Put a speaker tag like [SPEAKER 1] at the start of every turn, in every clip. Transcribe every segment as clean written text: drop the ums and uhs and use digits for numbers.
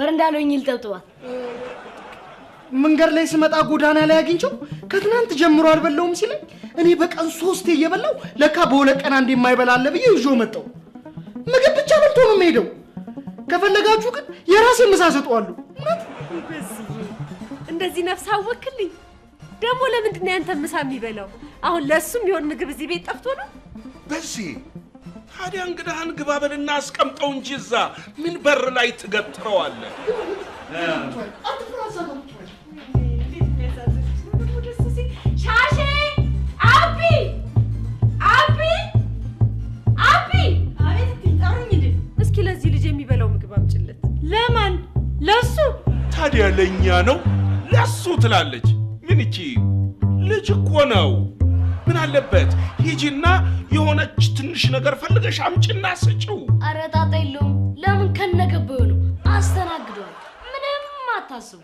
[SPEAKER 1] በረንዳ ላይ ልጠብጥባት
[SPEAKER 2] መንገድ ላይ ስመጣ ጎዳና ላይ አግኝቼው ከትናንት ጀምሮ አልበላውም ሲለኝ እኔ በቀን 3 እየበላው ለካ በሁለት ቀን አንዴ የማይበላል ብዬ ይዤው መጣው። ምግብ ብቻ በልቶ ነው የሚሄደው። ከፈለጋችሁ ግን የራሴ ምሳ ሰጠዋለሁ።
[SPEAKER 3] እንደዚህ ነፍስ አወክልኝ። ደግሞ ለምንድን ነው ያንተ ምሳ የሚበላው? አሁን ለሱም ይሆን ምግብ እዚህ ቤት ጠፍቶ ነው?
[SPEAKER 4] በዚህ ታዲያ እንግዳህን ግባ በልና አስቀምጠው እንጂ እዛ ምን በር ላይ ትገትረዋለህ?
[SPEAKER 3] ሻሼ አቢ አቢ አቢ! አቤት ትጠሩኝ እንዴ? እስኪ ለዚህ ልጅ የሚበላው ምግብ አምጪለት። ለማን? ለሱ።
[SPEAKER 4] ታዲያ ለኛ ነው ለሱ ትላለች። ምን እቺ ልጅ እኮ ነው። ምን አለበት ሂጂና የሆነች ትንሽ ነገር ፈልገሽ አምጪና ስጪው።
[SPEAKER 1] ኧረ ጣጣ የለውም። ለምን ከነገበው ነው አስተናግዷል። ምንም አታስቡ።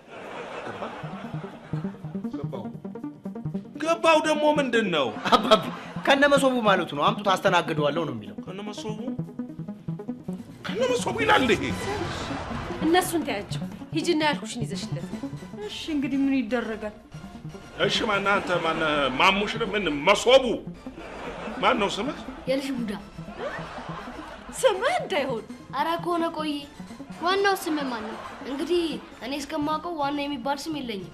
[SPEAKER 4] ገባው ደግሞ ምንድነው?
[SPEAKER 5] አባቢ ከነመሶቡ ማለቱ ነው። አምጡት አስተናግደዋለሁ ነው የሚለው።
[SPEAKER 4] ከነመሶቡ ይላል እንዴ?
[SPEAKER 3] እነሱን ታያቸው። ሂጂና ያልኩሽን ይዘሽለት።
[SPEAKER 6] እሺ እንግዲህ ምን ይደረጋል?
[SPEAKER 4] እሺ ማን አንተ ማን ማሙሽ ምን መሶቡ ማን ነው ስምህ?
[SPEAKER 1] የልጅ ቡዳ
[SPEAKER 3] ስምህ እንዳይሆን።
[SPEAKER 1] ኧረ ከሆነ ቆይ ዋናው ስም ማን ነው? እንግዲህ እኔ እስከማውቀው ዋና የሚባል ስም የለኝም።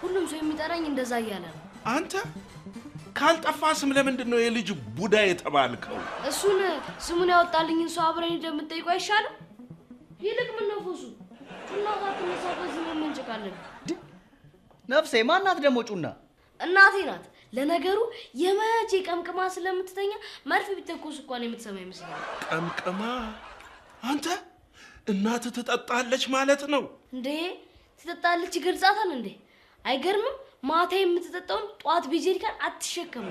[SPEAKER 1] ሁሉም ሰው የሚጠራኝ እንደዛ እያለ ነው።
[SPEAKER 4] አንተ ካልጠፋ ስም ለምንድን ነው የልጅ ቡዳ የተባልከው?
[SPEAKER 1] እሱን ስሙን ያወጣልኝን ሰው አብረን እንደምንጠይቀው አይሻልም? ይልቅ ምን ነው ፎሱ ጩና ጋር ተመሳሳይ ስም እንጭቃለን።
[SPEAKER 5] ነፍሴ ማናት ደግሞ ጩና?
[SPEAKER 1] እናቴ ናት። ለነገሩ የመቼ ቀምቅማ ስለምትተኛ መርፍ ቢተኮስ እንኳን የምትሰማ ይመስላል።
[SPEAKER 4] ቀምቅማ? አንተ እናት ትጠጣለች ማለት ነው
[SPEAKER 1] እንዴ? ትጠጣለች ይገልጻታል እንዴ? አይገርምም? ማታ የምትጠጣውን ጧት ቢጀሪካን አትሸከም።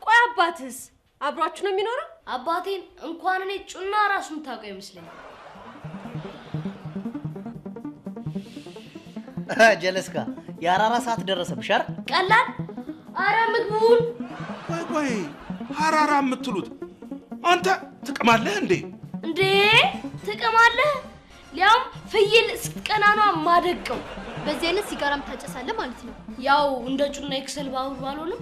[SPEAKER 3] ቆይ አባትስ አብሯችሁ ነው የሚኖረው?
[SPEAKER 1] አባቴን እንኳን እኔ ጩና ራሱን ታውቀው ይመስለኛል።
[SPEAKER 5] ጀለስካ የአራራ ሰዓት ደረሰብሽ አይደል?
[SPEAKER 1] ቀላል። አረ ምግቡን
[SPEAKER 4] ቆይ ሐራራ የምትሉት አንተ ትቀማለህ እንዴ?
[SPEAKER 1] እንዴ ትቀማለህ? ሊያውም ፍይል እስከቀናኗ ማደቀው።
[SPEAKER 7] በዚህ አይነት ሲጋራም ታጨሳለህ ማለት ነው?
[SPEAKER 1] ያው እንደ ጩና ኤክሰል ባቡር ባልሆንም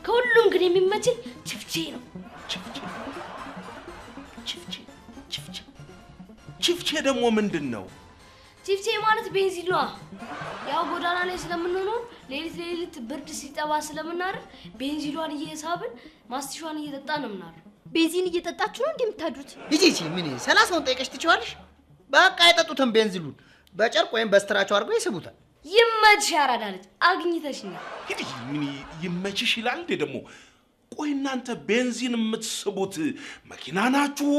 [SPEAKER 1] ከሁሉም ግን የሚመቸኝ ችፍቼ ነው።
[SPEAKER 4] ችፍቼ ደግሞ ምንድን ነው?
[SPEAKER 1] ችፍቼ ማለት ቤንዚን ነው። ያው ጎዳና ላይ ስለምንኖር ሌሊት ብርድ ሲጠባ ስለምናደር ቤንዚኗን እየሳብን ማስቲሿን እየጠጣ ነው ምናር።
[SPEAKER 7] ቤንዚን እየጠጣችሁ ነው እንደምታድሩት?
[SPEAKER 5] ይጂጂ ምን 30ውን ጠይቀሽ ትችዋለሽ? በቃ አይጠጡትም። ቤንዚሉን በጨርቅ ወይም በስትራቸው አድርገው ይስቡታል።
[SPEAKER 1] ይመችሽ ያራዳለች አግኝተሽኛል።
[SPEAKER 4] እንግዲህ ምን ይመችሽ ይላል እንዴ ደግሞ? ቆይ እናንተ ቤንዚን የምትስቡት መኪና ናችሁ?